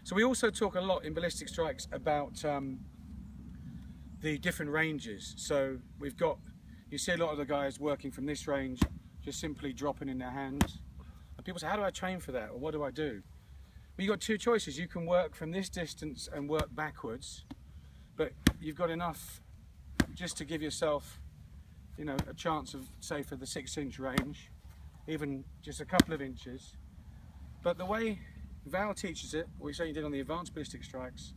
So we also talk a lot in ballistic strikes about the different ranges. So we've got, you see a lot of the guys working from this range, just simply dropping in their hands. And people say, how do I train for that? Or what do I do? Well, you've got two choices. You can work from this distance and work backwards, but you've got enough just to give yourself, you know, a chance of, say, for the 6-inch range, even just a couple of inches. But the way Val teaches it, what we say you did on the advanced ballistic strikes,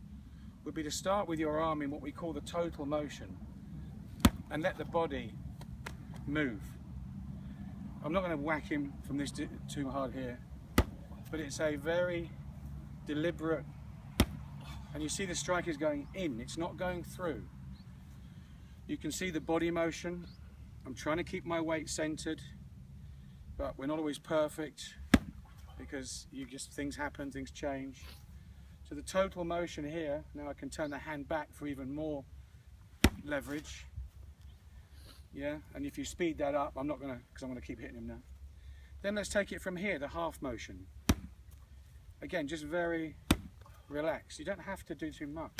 would be to start with your arm in what we call the total motion and let the body move. I'm not going to whack him from this too hard here, but it's a very deliberate, and you see the strike is going in, it's not going through. You can see the body motion. I'm trying to keep my weight centered, but we're not always perfect because things happen, things change. So the total motion here, now I can turn the hand back for even more leverage. Yeah, and if you speed that up, I'm not gonna, because I'm gonna keep hitting him now. Then let's take it from here, the half motion. Again, just very relaxed. You don't have to do too much.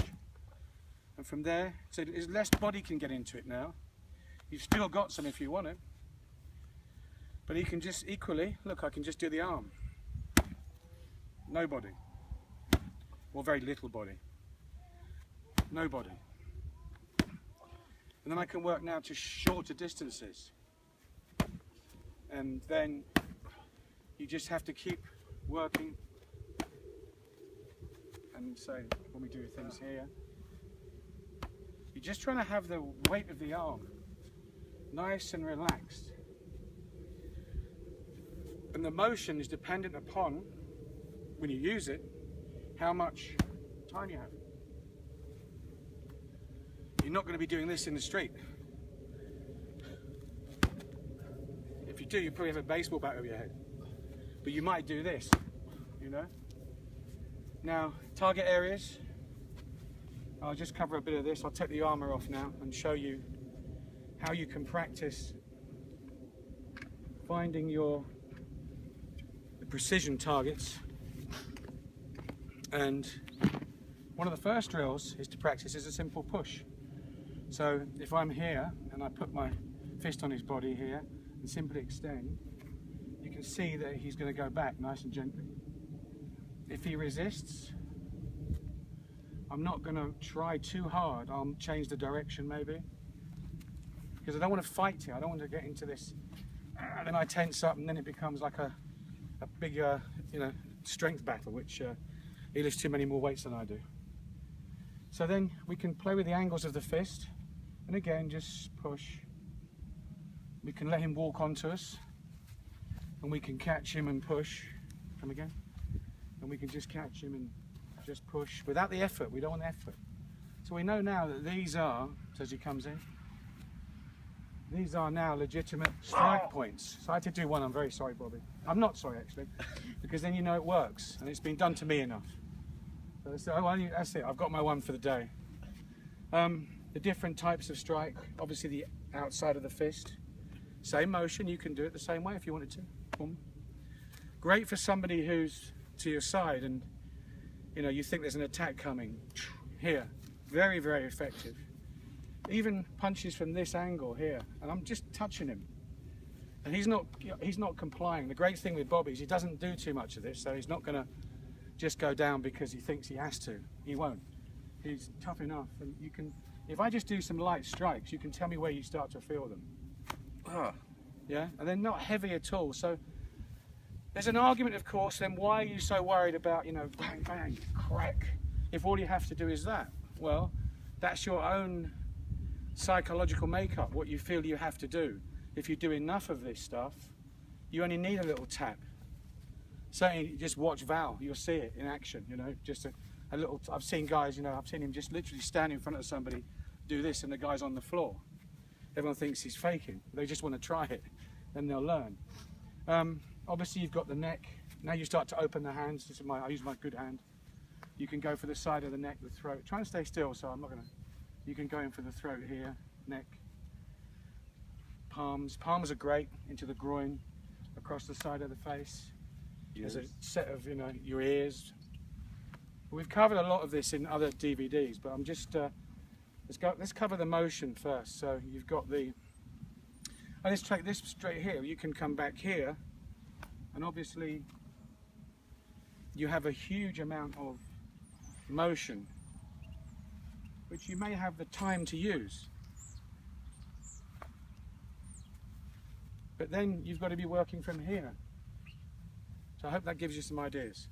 And from there, so there's less body can get into it now. You've still got some if you want it. But he can just equally, look, I can just do the arm. No body. Or very little body. No body. And then I can work now to shorter distances. And then you just have to keep working. And so when we do things here, you're just trying to have the weight of the arm nice and relaxed. And the motion is dependent upon, when you use it, how much time you have. You're not going to be doing this in the street. If you do, you probably have a baseball bat over your head. But you might do this, you know. Now, target areas. I'll just cover a bit of this. I'll take the armor off now and show you how you can practice finding the precision targets. And one of the first drills is to practice is a simple push. So if I'm here and I put my fist on his body here and simply extend, you can see that he's going to go back nice and gently. If he resists, I'm not going to try too hard. I'll change the direction maybe, because I don't want to fight here. I don't want to get into this, and then I tense up and then it becomes like a big you know, strength battle, which he lifts too many more weights than I do. So then we can play with the angles of the fist, and again just push. We can let him walk onto us, and we can catch him and push. Come again. And we can just catch him and just push without the effort. We don't want effort. So we know now that these are, as he comes in, these are now legitimate strike points. So I had to do one. I'm very sorry, Bobby. I'm not sorry actually, because then you know it works, and it's been done to me enough. So that's it. I've got my one for the day. The different types of strike. Obviously the outside of the fist. Same motion. You can do it the same way if you wanted to. Boom. Great for somebody who's to your side and you know you think there's an attack coming. Here, very, very effective. Even punches from this angle here, and I'm just touching him, and he's not complying. The great thing with Bobby is he doesn't do too much of this, so he's not going to just go down because he thinks he has to. He won't. He's tough enough, and you can. If I just do some light strikes, you can tell me where you start to feel them. Yeah, and they're not heavy at all. So there's an argument, of course. Then why are you so worried about, you know, bang, bang, crack? If all you have to do is that, well, that's your own psychological makeup. What you feel you have to do. If you do enough of this stuff, you only need a little tap. Certainly, just watch Val. You'll see it in action. You know, just a little. I've seen guys. You know, I've seen him just literally stand in front of somebody, do this, and the guy's on the floor. Everyone thinks he's faking. They just want to try it, then they'll learn. Obviously, you've got the neck. Now you start to open the hands. This is I use my good hand. You can go for the side of the neck, the throat. Try and stay still, so I'm not gonna. You can go in for the throat here, neck, palms. Palms are great into the groin, across the side of the face. There's a set of, you know, your ears. We've covered a lot of this in other DVDs, but I'm just let's cover the motion first. So you've got the, let's take this straight here. You can come back here, and obviously you have a huge amount of motion, which you may have the time to use. But then you've got to be working from here. So I hope that gives you some ideas.